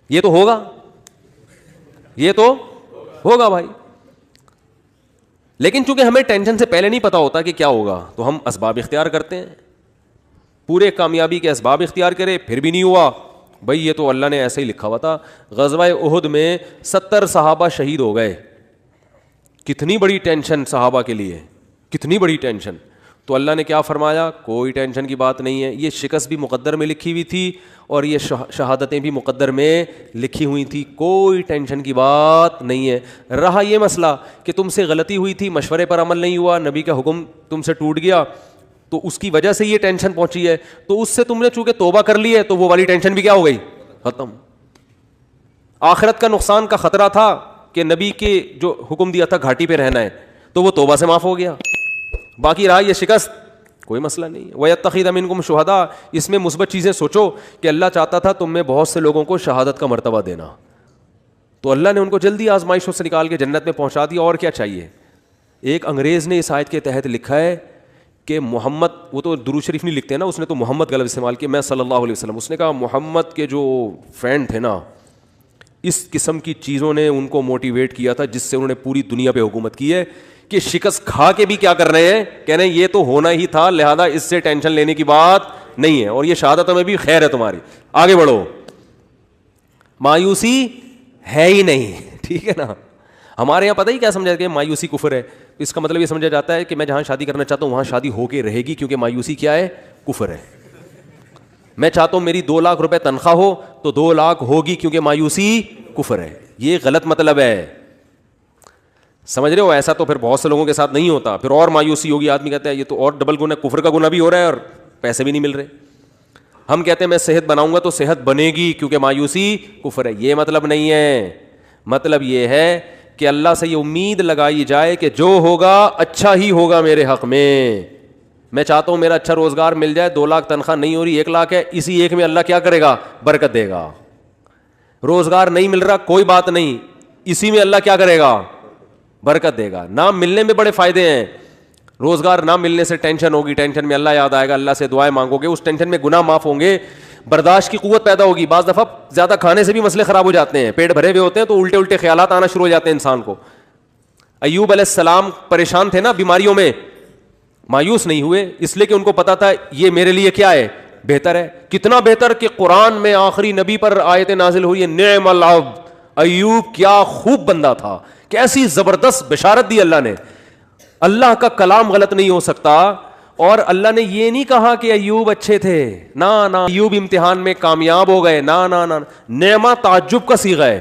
یہ تو ہوگا، یہ تو ہوگا بھائی. لیکن چونکہ ہمیں ٹینشن سے پہلے نہیں پتا ہوتا کہ کیا ہوگا، تو ہم اسباب اختیار کرتے ہیں. پورے کامیابی کے اسباب اختیار کرے پھر بھی نہیں ہوا، بھائی یہ تو اللہ نے ایسے ہی لکھا ہوا تھا. غزوہ احد میں 70 صحابہ شہید ہو گئے. کتنی بڑی ٹینشن صحابہ کے لیے، کتنی بڑی ٹینشن. تو اللہ نے کیا فرمایا؟ کوئی ٹینشن کی بات نہیں ہے. یہ شکست بھی مقدر میں لکھی ہوئی تھی اور یہ شہادتیں بھی مقدر میں لکھی ہوئی تھی، کوئی ٹینشن کی بات نہیں ہے. رہا یہ مسئلہ کہ تم سے غلطی ہوئی تھی، مشورے پر عمل نہیں ہوا، نبی کا حکم تم سے ٹوٹ گیا، تو اس کی وجہ سے یہ ٹینشن پہنچی ہے. تو اس سے تم نے چونکہ توبہ کر لی ہے تو وہ والی ٹینشن بھی کیا ہو گئی؟ ختم. آخرت کا نقصان کا خطرہ تھا کہ نبی کے جو حکم دیا تھا گھاٹی پہ رہنا ہے، تو وہ توبہ سے معاف ہو گیا. باقی رہا یہ شکست، کوئی مسئلہ نہیں. وَيَتَّخِذَ مِنكُمْ شُهَدَاءَ، اس میں مثبت چیزیں سوچو کہ اللہ چاہتا تھا تم میں بہت سے لوگوں کو شہادت کا مرتبہ دینا، تو اللہ نے ان کو جلدی آزمائشوں سے نکال کے جنت میں پہنچا دیا. اور کیا چاہیے؟ ایک انگریز نے اس آیت کے تحت لکھا ہے کہ محمد، وہ تو درود شریف نہیں لکھتے نا، اس نے تو محمد غلط استعمال کیا، میں صلی اللہ علیہ وسلم. اس نے کہا محمد کے جو فرینڈ تھے نا، اس قسم کی چیزوں نے ان کو موٹیویٹ کیا تھا جس سے انہوں نے پوری دنیا پہ حکومت کی ہے، کہ شکست کھا کے بھی کیا کر رہے ہیں، کہہ رہے ہیں یہ تو ہونا ہی تھا، لہذا اس سے ٹینشن لینے کی بات نہیں ہے، اور یہ شہادت میں بھی خیر ہے تمہاری، آگے بڑھو. مایوسی ہے ہی نہیں. ٹھیک ہے نا. ہمارے یہاں پتہ ہی کیا سمجھا کہ مایوسی کفر ہے. اس کا مطلب یہ سمجھا جاتا ہے کہ میں جہاں شادی کرنا چاہتا ہوں وہاں شادی ہو کے رہے گی، کیونکہ مایوسی کیا ہے؟ کفر ہے. میں چاہتا ہوں میری 2 لاکھ روپے تنخواہ ہو تو 2 لاکھ ہوگی، کیونکہ مایوسی کفر ہے. یہ غلط مطلب ہے، سمجھ رہے ہو؟ ایسا تو پھر بہت سے لوگوں کے ساتھ نہیں ہوتا، پھر اور مایوسی ہوگی. آدمی کہتا ہے یہ تو اور ڈبل گناہ، کفر کا گناہ بھی ہو رہا ہے اور پیسے بھی نہیں مل رہے. ہم کہتے ہیں میں صحت بناؤں گا تو صحت بنے گی، کیونکہ مایوسی کفر ہے. یہ مطلب نہیں ہے. مطلب یہ ہے کہ اللہ سے یہ امید لگائی جائے کہ جو ہوگا اچھا ہی ہوگا میرے حق میں. میں چاہتا ہوں میرا اچھا روزگار مل جائے، 2 لاکھ تنخواہ نہیں ہو رہی، 1 لاکھ ہے، اسی ایک میں اللہ کیا کرے گا؟ برکت دے گا. روزگار نہیں مل رہا، کوئی بات نہیں، اسی میں اللہ کیا کرے گا؟ برکت دے گا. نام ملنے میں بڑے فائدے ہیں. روزگار نہ ملنے سے ٹینشن ہوگی، ٹینشن میں اللہ یاد آئے گا، اللہ سے دعائیں مانگو گے، اس ٹینشن میں گناہ معاف ہوں گے، برداشت کی قوت پیدا ہوگی. بعض دفعہ زیادہ کھانے سے بھی مسئلے خراب ہو جاتے ہیں، پیٹ بھرے ہوئے ہوتے ہیں تو الٹے الٹے خیالات آنا شروع ہو جاتے ہیں انسان کو. ایوب علیہ السلام پریشان تھے نا بیماریوں میں، مایوس نہیں ہوئے، اس لیے کہ ان کو پتا تھا یہ میرے لیے کیا ہے؟ بہتر ہے. کتنا بہتر کہ قرآن میں آخری نبی پر آیت نازل ہوئی ہے، نعم العبد، ایوب کیا خوب بندہ تھا، کیسی زبردست بشارت دی اللہ نے. اللہ کا کلام غلط نہیں ہو سکتا. اور اللہ نے یہ نہیں کہا کہ ایوب اچھے تھے، نہ ایوب امتحان میں کامیاب ہو گئے، نہ نعمہ تعجب کا صیغہ ہے.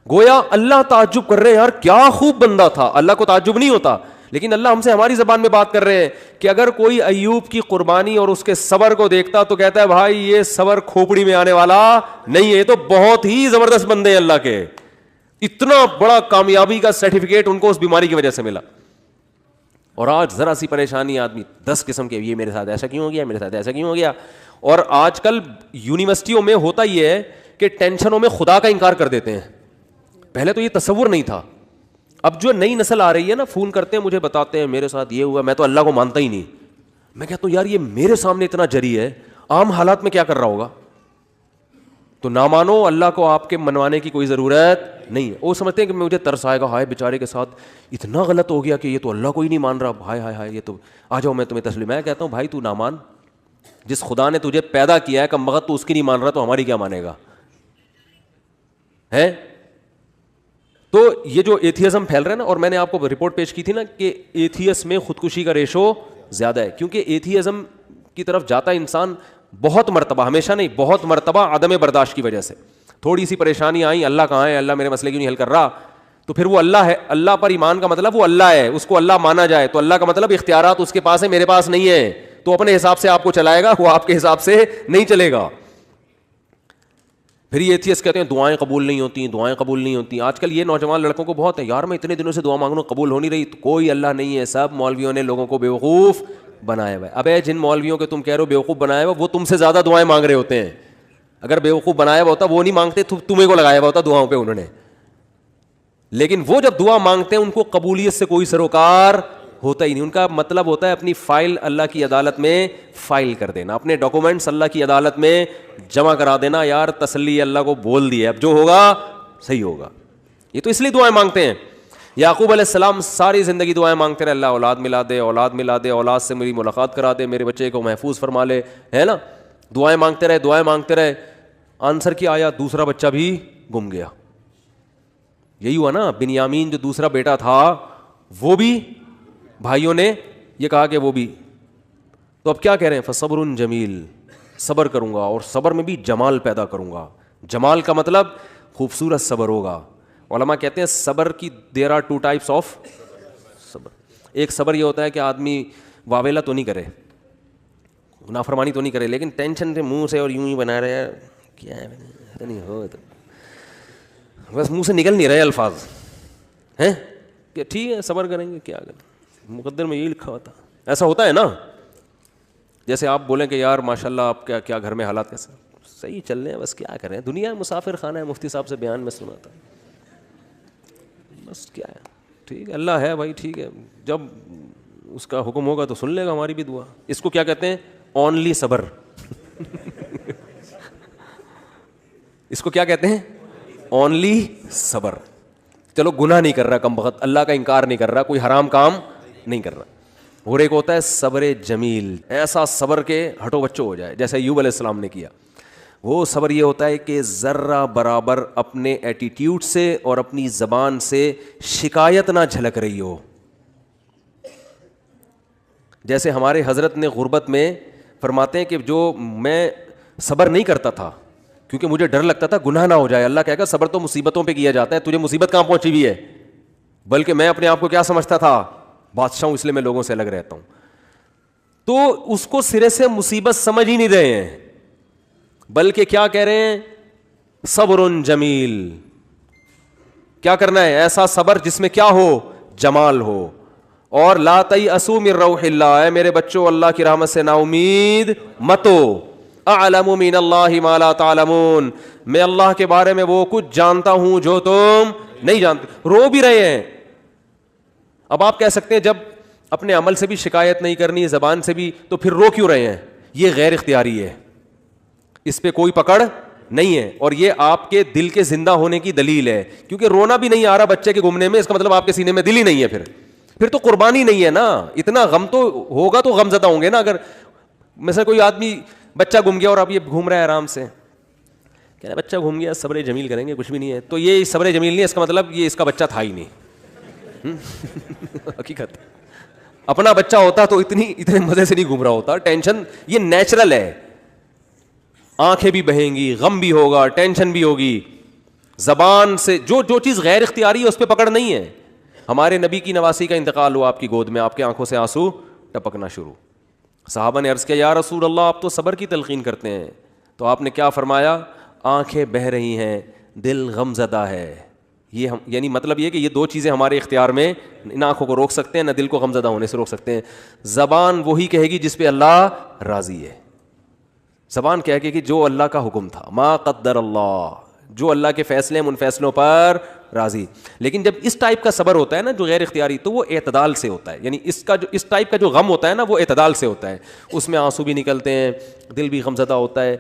گویا اللہ تعجب کر رہے ہیں، یار کیا خوب بندہ تھا. اللہ کو تعجب نہیں ہوتا، لیکن اللہ ہم سے ہماری زبان میں بات کر رہے ہیں کہ اگر کوئی ایوب کی قربانی اور اس کے صبر کو دیکھتا تو کہتا ہے بھائی یہ صبر کھوپڑی میں آنے والا نہیں ہے، یہ تو بہت ہی زبردست بندے ہیں اللہ کے. اتنا بڑا کامیابی کا سرٹیفکیٹ ان کو اس بیماری کی وجہ سے ملا. اور آج ذرا سی پریشانی آدمی 10 قسم کے، یہ میرے ساتھ ایسا کیوں ہو گیا، میرے ساتھ ایسا کیوں ہو گیا. اور آج کل یونیورسٹیوں میں ہوتا یہ ہے کہ ٹینشنوں میں خدا کا انکار کر دیتے ہیں. پہلے تو یہ تصور نہیں تھا. اب جو نئی نسل آ رہی ہے نا، فون کرتے ہیں مجھے، بتاتے ہیں میرے ساتھ یہ ہوا، میں تو اللہ کو مانتا ہی نہیں. میں کہتا ہوں یار یہ میرے سامنے اتنا جری ہے، عام حالات میں کیا کر رہا ہوگا. تو نہ مانو، اللہ کو آپ کے منوانے کی کوئی ضرورت نہیں ہے. وہ سمجھتے ہیں کہ مجھے ترس آئے گا، ہائے بیچارے کے ساتھ اتنا غلط ہو گیا کہ یہ تو اللہ کو ہی نہیں مان رہا، ہائے ہائے ہائے، یہ تو آ جاؤ میں تمہیں تسلیم. میں کہتا ہوں بھائی تو نہ مان، جس خدا نے تجھے پیدا کیا ہے کم وقت تو اس کی نہیں مان رہا، تو ہماری کیا مانے گا ہے. تو یہ جو ایتھیزم پھیل رہا ہے نا، اور میں نے آپ کو رپورٹ پیش کی تھی نا کہ ایتھیس میں خودکشی کا ریشو زیادہ ہے، کیونکہ ایتھیزم کی طرف جاتا ہے انسان بہت مرتبہ، ہمیشہ نہیں، بہت مرتبہ عدم برداشت کی وجہ سے. تھوڑی سی پریشانی آئی، اللہ کہاں ہے، اللہ میرے مسئلے کیوں نہیں حل کر رہا، تو پھر وہ اللہ ہے. اللہ پر ایمان کا مطلب وہ اللہ ہے، اس کو اللہ مانا جائے. تو اللہ کا مطلب اختیارات اس کے پاس ہے، میرے پاس نہیں ہے. تو اپنے حساب سے آپ کو چلائے گا، وہ آپ کے حساب سے نہیں چلے گا. پھر یہ ایتھیسٹ کہتے ہیں دعائیں قبول نہیں ہوتی، دعائیں قبول نہیں ہوتی. آج کل یہ نوجوان لڑکوں کو بہت ہے، یار میں اتنے دنوں سے دعا مانگ رہا ہوں قبول ہو نہیں رہی. تو کوئی اللہ نہیں ہے، سب مولویوں نے لوگوں کو بیوقوف بنایا ہوا ہے. ابے جن مولویوں کے تم کہہ رہے ہو بیوقوف بنایا ہوا، وہ تم سے زیادہ دعائیں مانگ رہے ہوتے ہیں. اگر بیوقوف بنایا ہوا ہوتا وہ نہیں مانگتے، تمہیں کو لگایا ہوا ہوتا دعاؤں پہ انہوں نے. لیکن وہ جب دعا مانگتے ہیں ان کو قبولیت سے کوئی سروکار ہوتا ہی نہیں. ان کا مطلب ہوتا ہے اپنی فائل اللہ کی عدالت میں فائل کر دینا, اپنے ڈاکومنٹس اللہ کی عدالت میں جمع کرا دینا. یار تسلی اللہ کو بول دی ہے, اب جو ہوگا صحیح ہوگا. یہ تو اس لیے دعائیں مانگتے ہیں. یعقوب علیہ السلام ساری زندگی دعائیں مانگتے رہے, اللہ اولاد ملا دے, اولاد ملا دے, اولاد سے میری ملاقات کرا دے, میرے بچے کو محفوظ فرما لے, ہے نا. دعائیں مانگتے رہے, دعائیں مانگتے رہے. آنسر کیا آیا؟ دوسرا بچہ بھی گم گیا. یہی ہوا نا, بنیامین جو دوسرا بیٹا تھا وہ بھی بھائیوں نے یہ کہا کہ وہ بھی. تو اب کیا کہہ رہے ہیں؟ فصبر جمیل, صبر کروں گا اور صبر میں بھی جمال پیدا کروں گا. جمال کا مطلب خوبصورت صبر ہوگا. علماء کہتے ہیں صبر کی دیر آر 2 types آف صبر. ایک صبر یہ ہوتا ہے کہ آدمی واویلا تو نہیں کرے, نافرمانی تو نہیں کرے, لیکن ٹینشن سے منہ سے اور یوں ہی بنا رہے ہیں, کیا ہے نہیں ہو تو بس منہ سے نکل نہیں رہے الفاظ ہیں کہ ٹھیک ہے صبر کریں گے, کیا کریں, مقدر میں یہی لکھا ہوتا. ایسا ہوتا ہے نا. جیسے آپ بولیں کہ یار ماشاء اللہ آپ کیا گھر میں حالات کیسے, صحیح چل رہے ہیں, بس کیا کریں, دنیا مسافر خانہ ہے, مفتی صاحب سے بیان میں سنا تھا, بس کیا ہے, ٹھیک ہے اللہ ہے بھائی, ٹھیک ہے, جب اس کا حکم ہوگا تو سن لے گا ہماری بھی دعا. اس کو کیا کہتے ہیں؟ اونلی صبر. اس کو کیا کہتے ہیں؟ اونلی صبر. چلو گناہ نہیں کر رہا کم بخت, اللہ کا انکار نہیں کر رہا, کوئی حرام کام نہیں کر رہا. اور ایک ہوتا ہے صبر جمیل, ایسا صبر کے ہٹو بچو ہو جائے جیسے ایوب علیہ السلام نے کیا. وہ صبر یہ ہوتا ہے کہ ذرہ برابر اپنے ایٹیٹیوڈ سے اور اپنی زبان سے شکایت نہ جھلک رہی ہو. جیسے ہمارے حضرت نے غربت میں فرماتے ہیں کہ جو میں صبر نہیں کرتا تھا کیونکہ مجھے ڈر لگتا تھا گناہ نہ ہو جائے. اللہ کہے گا صبر تو مصیبتوں پہ کیا جاتا ہے, تجھے مصیبت کہاں پہنچی ہوئی ہے, بلکہ میں اپنے آپ کو کیا سمجھتا تھا, بادشاہ ہوں, اس لیے میں لوگوں سے الگ رہتا ہوں. تو اس کو سرے سے مصیبت سمجھ ہی نہیں رہے ہیں, بلکہ کیا کہہ رہے ہیں؟ صبر جمیل. کیا کرنا ہے؟ ایسا صبر جس میں کیا ہو؟ جمال ہو. اور لا تیأسوا من روح اللہ, اے میرے بچوں اللہ کی رحمت سے نا امید مت ہو. اعلم من اللہ ما لا تعلمون, میں اللہ کے بارے میں وہ کچھ جانتا ہوں جو تم نہیں جانتے. رو بھی رہے ہیں. اب آپ کہہ سکتے ہیں جب اپنے عمل سے بھی شکایت نہیں کرنی, زبان سے بھی, تو پھر رو کیوں رہے ہیں؟ یہ غیر اختیاری ہے, اس پہ کوئی پکڑ نہیں ہے, اور یہ آپ کے دل کے زندہ ہونے کی دلیل ہے. کیونکہ رونا بھی نہیں آ رہا بچے کے گمنے میں, اس کا مطلب آپ کے سینے میں دل ہی نہیں ہے. پھر تو قربانی نہیں ہے نا. اتنا غم تو ہوگا تو غم زدہ ہوں گے نا. اگر مثلا کوئی آدمی بچہ گم گیا اور اب یہ گھوم رہا ہے آرام سے, کہہ رہا ہے بچہ گھوم گیا, صبر جمیل کریں گے, کچھ بھی نہیں ہے, تو یہ صبر جمیل نہیں ہے, اس کا مطلب یہ اس کا بچہ تھا ہی نہیں. حقیقت اپنا بچہ ہوتا تو اتنے مزے سے نہیں گھوم رہا ہوتا. ٹینشن یہ نیچرل ہے, آنکھیں بھی بہیں گی, غم بھی ہوگا, ٹینشن بھی ہوگی. زبان سے جو چیز غیر اختیاری ہے اس پہ پکڑ نہیں ہے. ہمارے نبی کی نواسی کا انتقال ہوا آپ کی گود میں, آپ کی آنکھوں سے آنسو ٹپکنا شروع. صحابہ نے عرض کیا یا رسول اللہ آپ تو صبر کی تلقین کرتے ہیں, تو آپ نے کیا فرمایا؟ آنکھیں بہہ رہی ہیں, دل غم زدہ ہے. یہ یعنی مطلب یہ کہ یہ 2 چیزیں ہمارے اختیار میں, نہ آنکھوں کو روک سکتے ہیں نہ دل کو غم زدہ ہونے سے روک سکتے ہیں. زبان وہی کہے گی جس پہ اللہ راضی ہے. زبان کہے گی کہ جو اللہ کا حکم تھا, ما قدر اللہ, جو اللہ کے فیصلے ہیں ان فیصلوں پر راضی. لیکن جب اس ٹائپ کا صبر ہوتا ہے نا جو غیر اختیاری, تو وہ اعتدال سے ہوتا ہے. یعنی اس ٹائپ کا جو غم ہوتا ہے نا وہ اعتدال سے ہوتا ہے, اس میں آنسو بھی نکلتے ہیں, دل بھی غمزدہ ہوتا ہے.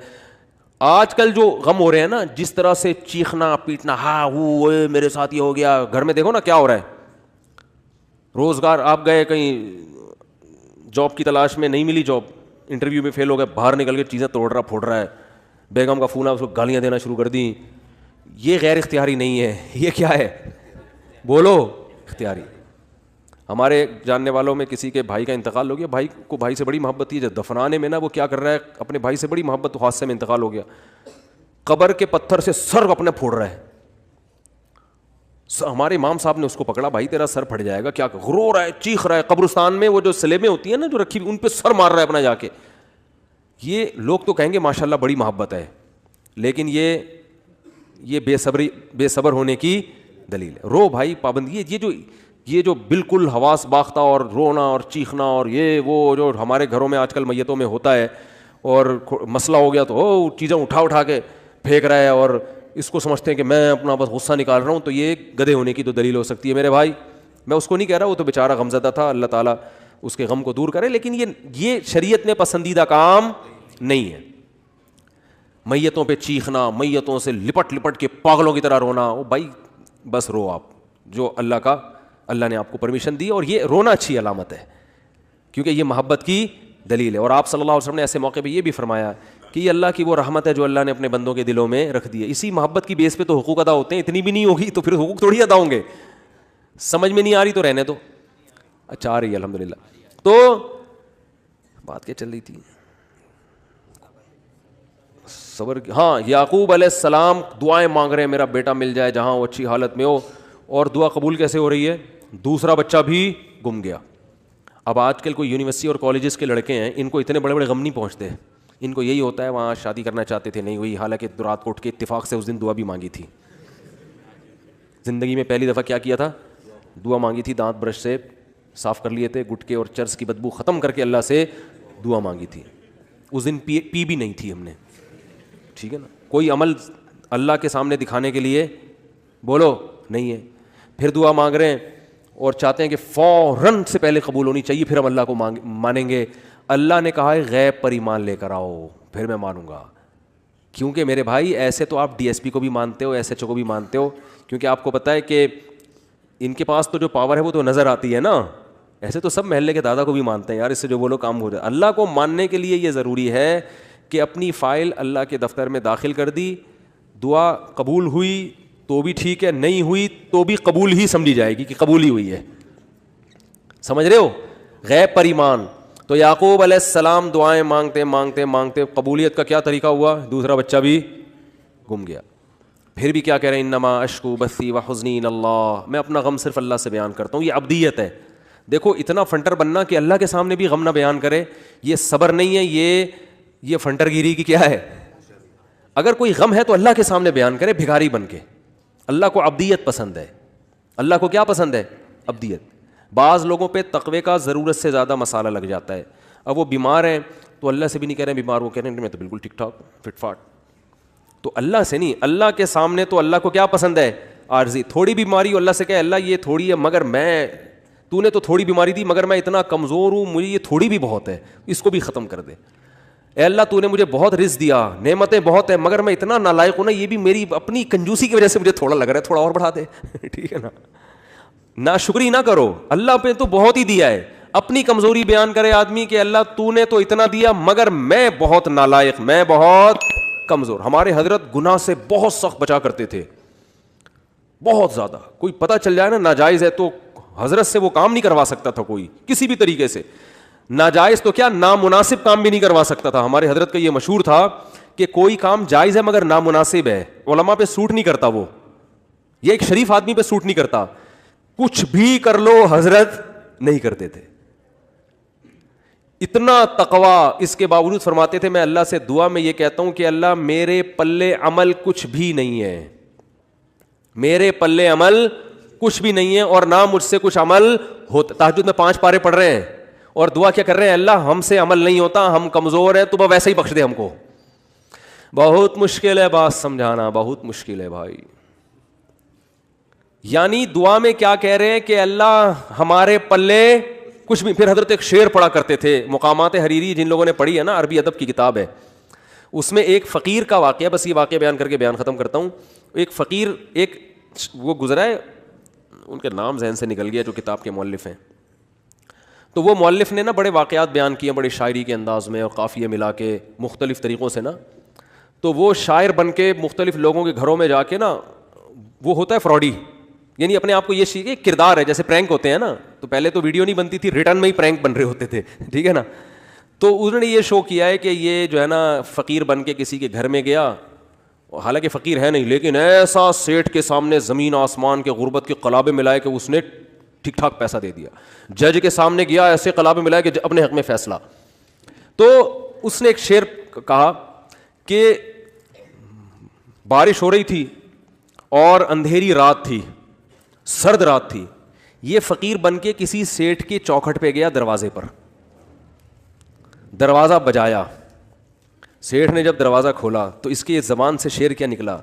آج کل جو غم ہو رہے ہیں نا, جس طرح سے چیخنا پیٹنا, ہاں وہ میرے ساتھ یہ ہو گیا, گھر میں دیکھو نا کیا ہو رہا ہے. روزگار آپ گئے کہیں جاب کی تلاش میں, نہیں ملی جاب, انٹرویو میں فیل ہو گئے, باہر نکل کے چیزیں توڑ رہا پھوڑ رہا ہے, بیگم کا فون آ اس کو گالیاں دینا شروع کر دیں. یہ غیر اختیاری نہیں ہے, یہ کیا ہے؟ بولو اختیاری. ہمارے جاننے والوں میں کسی کے بھائی کا انتقال ہو گیا, بھائی کو بھائی سے بڑی محبت تھی, جب دفنانے میں نا وہ کیا کر رہا ہے, اپنے بھائی سے بڑی محبت, تو حادثے میں انتقال ہو گیا, قبر کے پتھر سے سر اپنے پھوڑ رہا ہے. ہمارے امام صاحب نے اس کو پکڑا, بھائی تیرا سر پھٹ جائے گا, کیا رو رہا ہے, چیخ رہا ہے. قبرستان میں وہ جو سلیبیں ہوتی ہیں نا جو رکھی ان پہ سر مار رہا ہے اپنا جا کے. یہ لوگ تو کہیں گے ماشاءاللہ بڑی محبت ہے, لیکن یہ بے صبر ہونے کی دلیل ہے. رو بھائی پابندی, یہ جو بالکل حواس باختہ اور رونا اور چیخنا اور یہ وہ جو ہمارے گھروں میں آج کل میتوں میں ہوتا ہے, اور مسئلہ ہو گیا تو چیزیں اٹھا کے پھینک رہا ہے اور اس کو سمجھتے ہیں کہ میں اپنا بس غصہ نکال رہا ہوں, تو یہ گدھے ہونے کی تو دلیل ہو سکتی ہے. میرے بھائی میں اس کو نہیں کہہ رہا, وہ تو بیچارہ غمزدہ تھا, اللہ تعالیٰ اس کے غم کو دور کرے, لیکن یہ شریعت میں پسندیدہ کام نہیں ہے. میتوں پہ چیخنا, میتوں سے لپٹ لپٹ کے پاگلوں کی طرح رونا, وہ بھائی بس رو آپ, جو اللہ نے آپ کو پرمیشن دی, اور یہ رونا اچھی علامت ہے کیونکہ یہ محبت کی دلیل ہے. اور آپ صلی اللہ علیہ وسلم نے ایسے موقع پہ یہ بھی فرمایا کہ یہ اللہ کی وہ رحمت ہے جو اللہ نے اپنے بندوں کے دلوں میں رکھ دی ہے. اسی محبت کی بیس پہ تو حقوق ادا ہوتے ہیں, اتنی بھی نہیں ہوگی تو پھر حقوق تھوڑی ادا ہوں گے. سمجھ میں نہیں آ رہی تو رہنے دو. اچھا آ رہی ہے الحمدللہ. تو بات کیا چل رہی تھی؟ صبر. ہاں, یعقوب علیہ السلام دعائیں مانگ رہے ہیں میرا بیٹا مل جائے جہاں وہ اچھی حالت میں ہو, اور دعا قبول کیسے ہو رہی ہے؟ دوسرا بچہ بھی گم گیا. اب آج کل کوئی یونیورسٹی اور کالجز کے لڑکے ہیں, ان کو اتنے بڑے بڑے غم نہیں پہنچتے, ان کو یہی ہوتا ہے وہاں شادی کرنا چاہتے تھے نہیں ہوئی, حالانکہ رات کو اٹھ کے اتفاق سے اس دن دعا بھی مانگی تھی. زندگی میں پہلی دفعہ کیا تھا؟ دعا مانگی تھی, دانت برش سے صاف کر لیے تھے, گٹکے اور چرس کی بدبو ختم کر کے اللہ سے دعا مانگی تھی. اس دن پی بھی نہیں تھی ہم نے, ٹھیک ہے نا. کوئی عمل اللہ کے سامنے دکھانے کے لیے بولو نہیں ہے. پھر دعا مانگ رہے ہیں اور چاہتے ہیں کہ فوراً سے پہلے قبول ہونی چاہیے, پھر ہم اللہ کو مانیں گے. اللہ نے کہا ہے غیب پر ایمان لے کر آؤ پھر میں مانوں گا. کیونکہ میرے بھائی ایسے تو آپ ڈی ایس پی کو بھی مانتے ہو, ایس ایچ او کو بھی مانتے ہو, کیونکہ آپ کو پتہ ہے کہ ان کے پاس تو جو پاور ہے وہ تو نظر آتی ہے نا. ایسے تو سب محلے کے دادا کو بھی مانتے ہیں, یار اس سے جو بولو کام ہو جائے. اللہ کو ماننے کے لیے یہ ضروری ہے کہ اپنی فائل اللہ کے دفتر میں داخل کر دی, دعا قبول ہوئی تو بھی ٹھیک ہے, نہیں ہوئی تو بھی قبول ہی سمجھی جائے گی کہ قبول ہی ہوئی ہے. سمجھ رہے ہو؟ غیب پر ایمان. تو یعقوب علیہ السلام دعائیں مانگتے مانگتے مانگتے قبولیت کا کیا طریقہ ہوا؟ دوسرا بچہ بھی گم گیا. پھر بھی کیا کہہ رہے ہیں؟ انما اشکو بثی وحزنی الی اللہ, میں اپنا غم صرف اللہ سے بیان کرتا ہوں. یہ عبدیت ہے. دیکھو اتنا فنٹر بننا کہ اللہ کے سامنے بھی غم نہ بیان کرے, یہ صبر نہیں ہے, یہ فنٹر گیری کی کیا ہے. اگر کوئی غم ہے تو اللہ کے سامنے بیان کرے بھکاری بن کے. اللہ کو عبدیت پسند ہے. اللہ کو کیا پسند ہے؟ عبدیت. بعض لوگوں پہ تقوی کا ضرورت سے زیادہ مسالہ لگ جاتا ہے. اب وہ بیمار ہیں تو اللہ سے بھی نہیں کہہ رہے ہیں بیمار, وہ کہہ رہے ہیں میں تو بالکل ٹھیک ٹھاک فٹ فاٹ. تو اللہ سے نہیں, اللہ کے سامنے تو اللہ کو کیا پسند ہے؟ عارضی. تھوڑی بیماری اللہ سے کہے اللہ یہ تھوڑی ہے مگر تو نے تو تھوڑی بیماری دی مگر میں اتنا کمزور ہوں, مجھے یہ تھوڑی بھی بہت ہے, اس کو بھی ختم کر دے. اے اللہ تو نے مجھے بہت رزق دیا, نعمتیں بہت ہیں, مگر میں اتنا نالائق ہوں نا, یہ بھی میری اپنی کنجوسی کی وجہ سے مجھے تھوڑا لگ رہا ہے, تھوڑا اور بڑھا دے. ٹھیک ہے نا. ناشکری نہ کرو, اللہ پہ تو بہت ہی دیا ہے. اپنی کمزوری بیان کرے آدمی کہ اللہ تو نے تو اتنا دیا مگر میں بہت نالائق, میں بہت کمزور. ہمارے حضرت گناہ سے بہت سخت بچا کرتے تھے, بہت زیادہ. کوئی پتہ چل جائے نا ناجائز ہے تو حضرت سے وہ کام نہیں کروا سکتا تھا کوئی کسی بھی طریقے سے. ناجائز تو کیا نامناسب کام بھی نہیں کروا سکتا تھا. ہمارے حضرت کا یہ مشہور تھا کہ کوئی کام جائز ہے مگر نامناسب ہے, علماء پہ سوٹ نہیں کرتا, وہ یہ ایک شریف آدمی پہ سوٹ نہیں کرتا. کچھ بھی کر لو حضرت نہیں کرتے تھے. اتنا تقویٰ, اس کے باوجود فرماتے تھے میں اللہ سے دعا میں یہ کہتا ہوں کہ اللہ میرے پلے عمل کچھ بھی نہیں ہے, میرے پلے عمل کچھ بھی نہیں ہے اور نہ مجھ سے کچھ عمل ہوتا. تہجد میں 5 پارے پڑھ رہے ہیں اور دعا کیا کر رہے ہیں؟ اللہ ہم سے عمل نہیں ہوتا, ہم کمزور ہیں, تو ویسے ہی بخش دے ہم کو. بہت مشکل ہے بات سمجھانا, بہت مشکل ہے بھائی. یعنی دعا میں کیا کہہ رہے ہیں کہ اللہ ہمارے پلے کچھ بھی. پھر حضرت ایک شعر پڑھا کرتے تھے, مقامات حریری جن لوگوں نے پڑھی ہے نا, عربی ادب کی کتاب ہے, اس میں ایک فقیر کا واقعہ, بس یہ واقعہ بیان کر کے بیان ختم کرتا ہوں. ایک فقیر, ایک وہ گزرا ہے, ان کے نام ذہن سے نکل گیا جو کتاب کے مؤلف ہیں. تو وہ مؤلف نے نا بڑے واقعات بیان کیے بڑے شاعری کے انداز میں اور قافیے ملا کے مختلف طریقوں سے نا. تو وہ شاعر بن کے مختلف لوگوں کے گھروں میں جا کے نا, وہ ہوتا ہے فراڈی, یعنی اپنے آپ کو یہ چیز ایک کردار ہے, جیسے پرینک ہوتے ہیں نا, تو پہلے تو ویڈیو نہیں بنتی تھی, ریٹرن میں ہی پرینک بن رہے ہوتے تھے, ٹھیک ہے نا. تو انہوں نے یہ شو کیا ہے کہ یہ جو ہے نا فقیر بن کے کسی کے گھر میں گیا, حالانکہ فقیر ہے نہیں, لیکن ایسا سیٹھ کے سامنے زمین آسمان کے غربت کے قلابے ملائے کہ اس نے ٹھیک ٹھاک پیسہ دے دیا. جج کے سامنے گیا, ایسے قلابے ملائے کہ اپنے حق میں فیصلہ. تو اس نے ایک شعر کہا کہ بارش ہو رہی تھی اور اندھیری رات تھی, سرد رات تھی. یہ فقیر بن کے کسی سیٹھ کے چوکھٹ پہ گیا, دروازے پر دروازہ بجایا. سیٹھ نے جب دروازہ کھولا تو اس کی زبان سے شعر کیا نکلا؟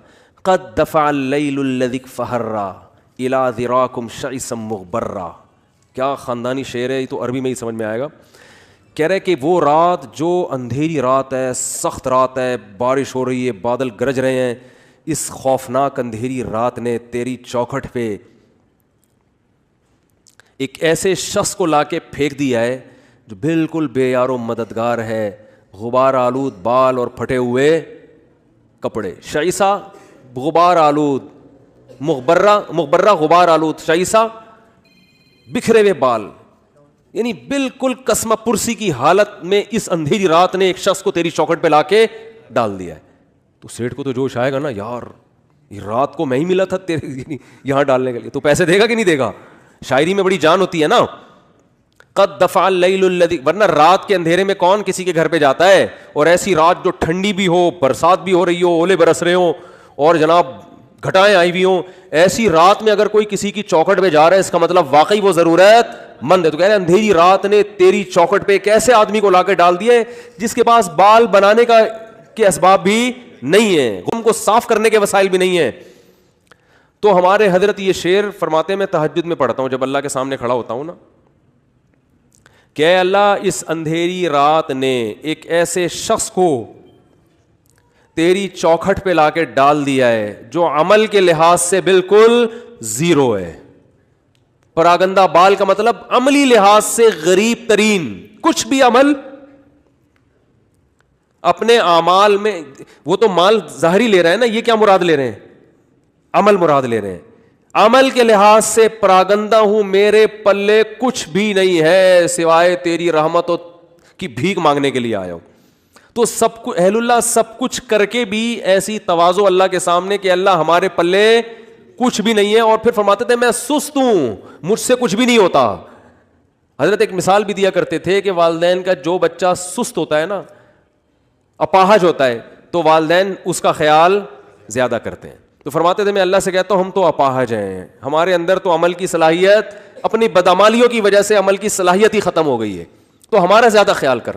قد دفع اللیل الذی فہرا, الا ذراکم شعثا مغبرا. کیا خاندانی شعر ہے, یہ تو عربی میں ہی سمجھ میں آئے گا. کہہ رہے کہ وہ رات جو اندھیری رات ہے, سخت رات ہے, بارش ہو رہی ہے, بادل گرج رہے ہیں, اس خوفناک اندھیری رات نے تیری چوکھٹ پہ ایک ایسے شخص کو لا کے پھینک دیا ہے جو بالکل بے یار و مددگار ہے, غبار آلود بال اور پھٹے ہوئے کپڑے. شعیسہ غبار آلود, مغبرہ غبار آلود, شعیسہ بکھرے ہوئے بال, یعنی بالکل قسمہ پرسی کی حالت میں اس اندھیری رات نے ایک شخص کو تیری چوکھٹ پہ لا کے ڈال دیا ہے. تو سیٹھ کو تو جوش آئے گا نا, یار یہ رات کو میں ہی ملا تھا تیرے یہاں ڈالنے کے لیے, تو پیسے دے گا کہ نہیں دے گا. شاعری میں بڑی جان ہوتی ہے نا. قد دفع اللیل الذی, ورنہ رات کے اندھیرے میں کون کسی کے گھر پہ جاتا ہے, اور ایسی رات جو ٹھنڈی بھی ہو, برسات بھی ہو رہی ہو, اولے برس رہے ہوں اور جناب گھٹائیں آئی ہوئی ہوں, ایسی رات میں اگر کوئی کسی کی چوکھٹ پہ جا رہا ہے اس کا مطلب واقعی وہ ضرورت مند ہے. تو کہہ رہے ہیں اندھیری رات نے تیری چوکھٹ پہ ایک ایسے آدمی کو لا کے ڈال دیے جس کے پاس بال بنانے کا کے اسباب بھی نہیں ہے, غم کو صاف کرنے کے وسائل بھی نہیں ہیں. تو ہمارے حضرت یہ شعر فرماتے ہیں, میں تہجد میں پڑھتا ہوں جب اللہ کے سامنے کھڑا ہوتا ہوں نا, کہ اے اللہ اس اندھیری رات نے ایک ایسے شخص کو تیری چوکھٹ پہ لا کے ڈال دیا ہے جو عمل کے لحاظ سے بالکل زیرو ہے. پراگندہ بال کا مطلب عملی لحاظ سے غریب ترین, کچھ بھی عمل اپنے اعمال میں, وہ تو مال ظاہری لے رہے ہیں نا, یہ کیا مراد لے رہے ہیں, عمل مراد لے رہے ہیں. عمل کے لحاظ سے پراگندہ ہوں, میرے پلے کچھ بھی نہیں ہے سوائے تیری رحمت کی بھیک مانگنے کے لیے آیا ہوں. تو سب کچھ اہل اللہ سب کچھ کر کے بھی ایسی تواضع اللہ کے سامنے کہ اللہ ہمارے پلے کچھ بھی نہیں ہے, اور پھر فرماتے تھے میں سست ہوں, مجھ سے کچھ بھی نہیں ہوتا. حضرت ایک مثال بھی دیا کرتے تھے کہ والدین کا جو بچہ سست ہوتا ہے نا, اپاہج ہوتا ہے, تو والدین اس کا خیال زیادہ کرتے ہیں. تو فرماتے تھے میں اللہ سے کہتا ہوں ہم تو اپاہج ہیں, ہمارے اندر تو عمل کی صلاحیت اپنی بدعمالیوں کی وجہ سے عمل کی صلاحیت ہی ختم ہو گئی ہے, تو ہمارا زیادہ خیال کر.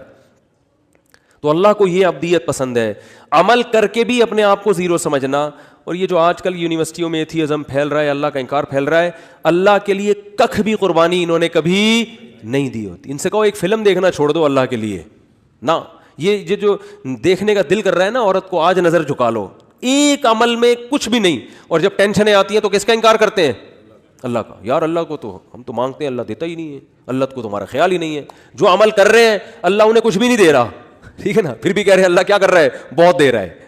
تو اللہ کو یہ ابدیت پسند ہے, عمل کر کے بھی اپنے آپ کو زیرو سمجھنا. اور یہ جو آج کل یونیورسٹیوں میں ایتھیزم پھیل رہا ہے, اللہ کا انکار پھیل رہا ہے, اللہ کے لیے ککھ بھی قربانی انہوں نے کبھی نہیں دی ہوتی. ان سے کہو ایک فلم دیکھنا چھوڑ دو اللہ کے لیے نا, یہ جو دیکھنے کا دل کر رہا ہے نا, عورت کو آج نظر جھکا لو, ایک عمل میں کچھ بھی نہیں. اور جب ٹینشنیں آتی ہیں تو کس کا انکار کرتے ہیں, اللہ کا. یار اللہ کو تو ہم تو مانگتے ہیں, اللہ دیتا ہی نہیں ہے, اللہ کو تمہارا خیال ہی نہیں ہے. جو عمل کر رہے ہیں اللہ انہیں کچھ بھی نہیں دے رہا, ٹھیک ہے نا, پھر بھی کہہ رہے ہیں اللہ کیا کر رہا ہے, بہت دے رہا ہے.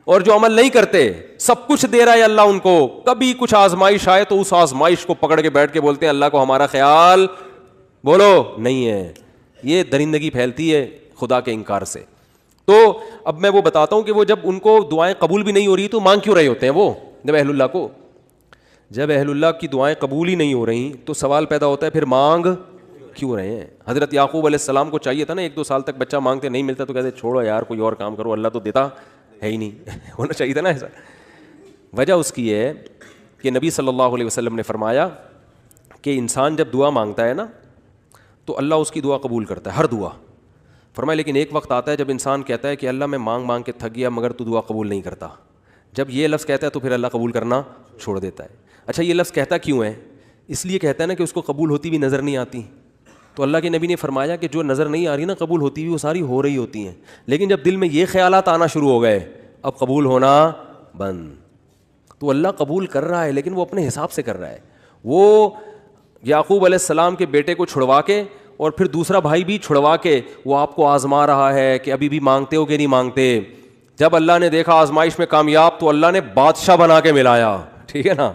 اور جو عمل نہیں کرتے سب کچھ دے رہا ہے اللہ ان کو, کبھی کچھ آزمائش آئے تو اس آزمائش کو پکڑ کے بیٹھ کے بولتے ہیں اللہ کو ہمارا خیال بولو نہیں ہے. یہ درندگی پھیلتی ہے خدا کے انکار سے. تو اب میں وہ بتاتا ہوں کہ وہ جب ان کو دعائیں قبول بھی نہیں ہو رہی تو مانگ کیوں رہے ہوتے ہیں وہ, جب اہل اللہ کو, جب اہل اللہ کی دعائیں قبول ہی نہیں ہو رہی تو سوال پیدا ہوتا ہے پھر مانگ کیوں رہے ہیں. حضرت یعقوب علیہ السلام کو چاہیے تھا نا 1-2 سال تک بچہ مانگتے نہیں ملتا تو کہتے چھوڑو یار کوئی اور کام کرو, اللہ تو دیتا ہے ہی نہیں, ہونا چاہیے تھا نا ایسا. وجہ اس کی ہے کہ نبی صلی اللہ علیہ وسلم نے فرمایا کہ انسان جب دعا مانگتا ہے نا تو اللہ اس کی دعا قبول کرتا ہے, ہر دعا. فرمایا لیکن ایک وقت آتا ہے جب انسان کہتا ہے کہ اللہ میں مانگ مانگ کے تھک گیا مگر تو دعا قبول نہیں کرتا. جب یہ لفظ کہتا ہے تو پھر اللہ قبول کرنا چھوڑ دیتا ہے. اچھا یہ لفظ کہتا کیوں ہے, اس لیے کہتا ہے نا کہ اس کو قبول ہوتی بھی نظر نہیں آتی. تو اللہ کے نبی نے فرمایا کہ جو نظر نہیں آ رہی نا قبول ہوتی ہوئی وہ ساری ہو رہی ہوتی ہیں, لیکن جب دل میں یہ خیالات آنا شروع ہو گئے اب قبول ہونا بند. تو اللہ قبول کر رہا ہے لیکن وہ اپنے حساب سے کر رہا ہے. وہ یعقوب علیہ السلام کے بیٹے کو چھڑوا کے اور پھر دوسرا بھائی بھی چھڑوا کے وہ آپ کو آزما رہا ہے کہ ابھی بھی مانگتے ہو کہ نہیں مانگتے. جب اللہ نے دیکھا آزمائش میں کامیاب تو اللہ نے بادشاہ بنا کے ملایا, ٹھیک ہے نا,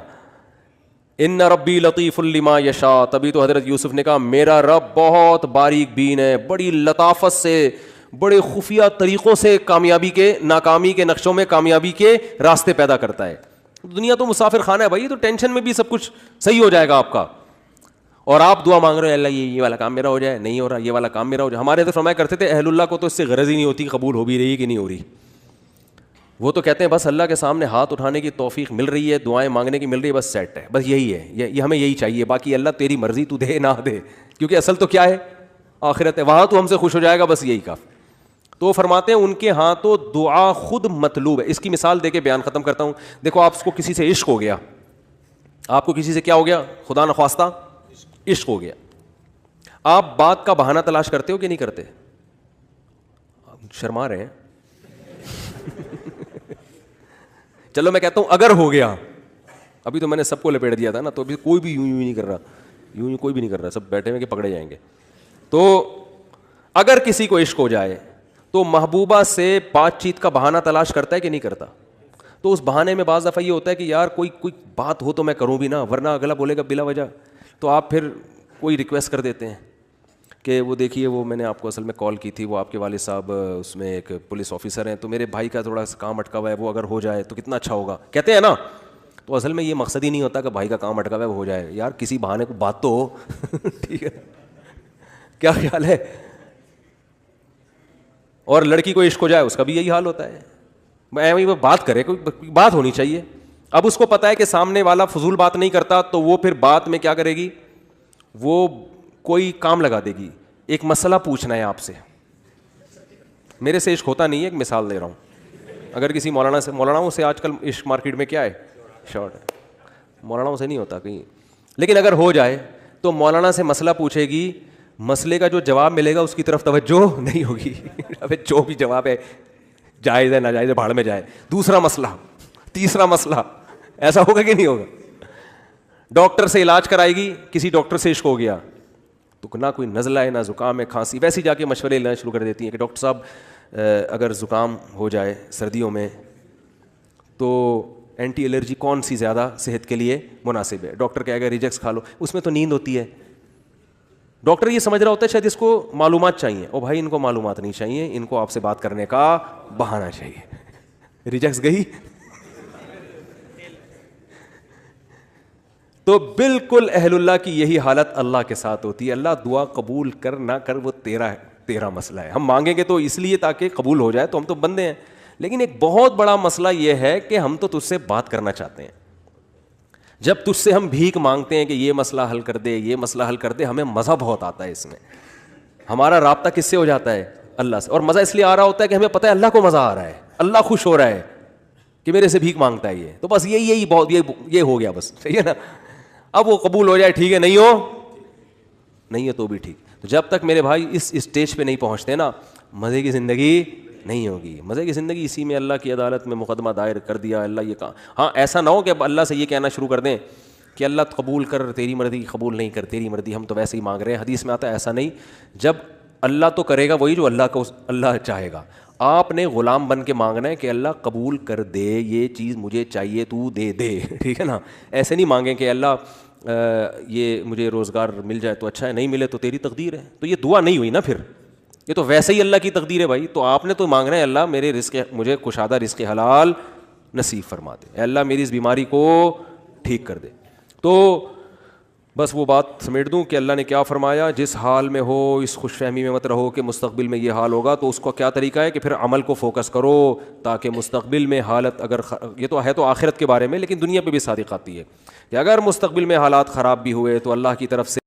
ان ربی لطیف لما یشاء. تبھی تو حضرت یوسف نے کہا میرا رب بہت باریک بین ہے, بڑی لطافت سے بڑے خفیہ طریقوں سے کامیابی کے ناکامی کے نقشوں میں کامیابی کے راستے پیدا کرتا ہے. دنیا تو مسافر خانہ ہے بھائی, تو ٹینشن میں بھی سب کچھ صحیح ہو جائے گا آپ کا. اور آپ دعا مانگ رہے ہیں اللہ یہ والا کام میرا ہو جائے, نہیں ہو رہا, یہ والا کام میرا ہو جائے. ہمارے تو فرمایا کرتے تھے اہل اللہ کو تو اس سے غرض ہی نہیں ہوتی قبول ہو بھی رہی کہ نہیں ہو رہی. وہ تو کہتے ہیں بس اللہ کے سامنے ہاتھ اٹھانے کی توفیق مل رہی ہے, دعائیں مانگنے کی مل رہی ہے, بس سیٹ ہے, بس یہی ہے, یہ ہمیں یہی چاہیے, باقی اللہ تیری مرضی تو دے نہ دے, کیونکہ اصل تو کیا ہے آخرت ہے, وہاں تو ہم سے خوش ہو جائے گا, بس یہی کافی. تو فرماتے ہیں ان کے ہاں تو دعا خود مطلوب ہے. اس کی مثال دے کے بیان ختم کرتا ہوں. دیکھو آپ کو کسی سے عشق ہو گیا, آپ کو کسی سے کیا ہو گیا؟ خدا نخواستہ عشق ہو گیا. آپ بات کا بہانہ تلاش کرتے ہو کہ نہیں کرتے؟ شرما رہے ہیں. چلو میں کہتا ہوں اگر ہو گیا, ابھی تو میں نے سب کو لپیٹ دیا تھا نا, تو ابھی کوئی بھی یوں نہیں کر رہا, یوں کوئی بھی نہیں کر رہا, سب بیٹھے ہوئے کہ پکڑے جائیں گے. تو اگر کسی کو عشق ہو جائے تو محبوبہ سے بات چیت کا بہانہ تلاش کرتا ہے کہ نہیں کرتا؟ تو اس بہانے میں بعض دفعہ یہ ہوتا ہے کہ یار کوئی بات ہو تو میں کروں بھی نا, ورنہ اگلا بولے گا بلا وجہ. تو آپ پھر کوئی ریکویسٹ کر دیتے ہیں کہ وہ دیکھیے وہ میں نے آپ کو اصل میں کال کی تھی, وہ آپ کے والد صاحب اس میں ایک پولیس آفیسر ہیں, تو میرے بھائی کا تھوڑا سا کام اٹکا ہوا ہے, وہ اگر ہو جائے تو کتنا اچھا ہوگا, کہتے ہیں نا. تو اصل میں یہ مقصد ہی نہیں ہوتا کہ بھائی کا کام اٹکا ہوا ہے وہ ہو جائے, یار کسی بہانے کو بات تو ہو. ٹھیک ہے, کیا خیال ہے؟ اور لڑکی کو عشق ہو جائے اس کا بھی یہی حال ہوتا ہے, وہ بات کرے, کوئی بات ہونی چاہیے. اب اس کو پتا ہے کہ سامنے والا فضول بات نہیں کرتا, تو وہ پھر بات میں کیا کرے گی, وہ کوئی کام لگا دے گی. ایک مسئلہ پوچھنا ہے آپ سے, میرے سے عشق ہوتا نہیں ہے, ایک مثال دے رہا ہوں. اگر کسی مولانا سے آج کل عشق مارکیٹ میں کیا ہے, شارٹ ہے, مولانا سے نہیں ہوتا کہیں. لیکن اگر ہو جائے تو مولانا سے مسئلہ پوچھے گی, مسئلے کا جو جواب ملے گا اس کی طرف توجہ نہیں ہوگی. ابے جو بھی جواب ہے جائز ہے ناجائز ہے بھاڑ میں جائے. دوسرا مسئلہ, تیسرا مسئلہ, ایسا ہوگا کہ نہیں ہوگا؟ ڈاکٹر سے علاج کرائے گی, کسی ڈاکٹر سے عشق ہو گیا تو نہ کوئی نزلہ ہے نہ زکام ہے کھانسی, ویسے جا کے مشورے لینا شروع کر دیتی ہیں کہ ڈاکٹر صاحب اگر زکام ہو جائے سردیوں میں تو اینٹی الرجی کون سی زیادہ صحت کے لیے مناسب ہے؟ ڈاکٹر کہے گا ریجیکس کھا لو, اس میں تو نیند ہوتی ہے. ڈاکٹر یہ سمجھ رہا ہوتا ہے شاید اس کو معلومات چاہیے, او بھائی ان کو معلومات نہیں چاہیے, ان کو آپ سے بات کرنے کا بہانہ چاہیے. ریجیکس گئی. تو بالکل اہل اللہ کی یہی حالت اللہ کے ساتھ ہوتی ہے. اللہ دعا قبول کر نہ کر وہ تیرا مسئلہ ہے. ہم مانگیں گے تو اس لیے تاکہ قبول ہو جائے, تو ہم تو بندے ہیں. لیکن ایک بہت بڑا مسئلہ یہ ہے کہ ہم تو تجھ سے بات کرنا چاہتے ہیں. جب تجھ سے ہم بھیک مانگتے ہیں کہ یہ مسئلہ حل کر دے, یہ مسئلہ حل کر دے, ہمیں مزہ بہت آتا ہے اس میں. ہمارا رابطہ کس سے ہو جاتا ہے؟ اللہ سے. اور مزہ اس لیے آ رہا ہوتا ہے کہ ہمیں پتہ ہے اللہ کو مزہ آ رہا ہے, اللہ خوش ہو رہا ہے کہ میرے سے بھیک مانگتا ہے یہ. تو بس یہی بہت یہ ہو گیا بس, صحیح ہے نا. اب وہ قبول ہو جائے ٹھیک ہے, نہیں ہے تو بھی ٹھیک. تو جب تک میرے بھائی اس اسٹیج پہ نہیں پہنچتے نا, مزے کی زندگی نہیں ہوگی. مزے کی زندگی اسی میں اللہ کی عدالت میں مقدمہ دائر کر دیا, اللہ یہ کہا. ہاں ایسا نہ ہو کہ اب اللہ سے یہ کہنا شروع کر دیں کہ اللہ قبول کر, تیری مرضی قبول نہیں کر, تیری مرضی, ہم تو ویسے ہی مانگ رہے ہیں. حدیث میں آتا ہے ایسا نہیں, جب اللہ تو کرے گا وہی جو اللہ چاہے گا. آپ نے غلام بن کے مانگنا ہے کہ اللہ قبول کر دے, یہ چیز مجھے چاہیے تو دے دے. ٹھیک ہے نا. ایسے نہیں مانگیں کہ اللہ یہ مجھے روزگار مل جائے تو اچھا ہے, نہیں ملے تو تیری تقدیر ہے. تو یہ دعا نہیں ہوئی نا پھر, یہ تو ویسے ہی اللہ کی تقدیر ہے بھائی. تو آپ نے تو مانگنا ہے اللہ میرے مجھے کشادہ رزق حلال نصیب فرما دے, اے اللہ میری اس بیماری کو ٹھیک کر دے. تو بس وہ بات سمیٹ دوں کہ اللہ نے کیا فرمایا, جس حال میں ہو اس خوش فہمی میں مت رہو کہ مستقبل میں یہ حال ہوگا. تو اس کا کیا طریقہ ہے کہ پھر عمل کو فوکس کرو تاکہ مستقبل میں حالت اگر یہ تو ہے تو آخرت کے بارے میں, لیکن دنیا پہ بھی صادق آتی ہے کہ اگر مستقبل میں حالات خراب بھی ہوئے تو اللہ کی طرف سے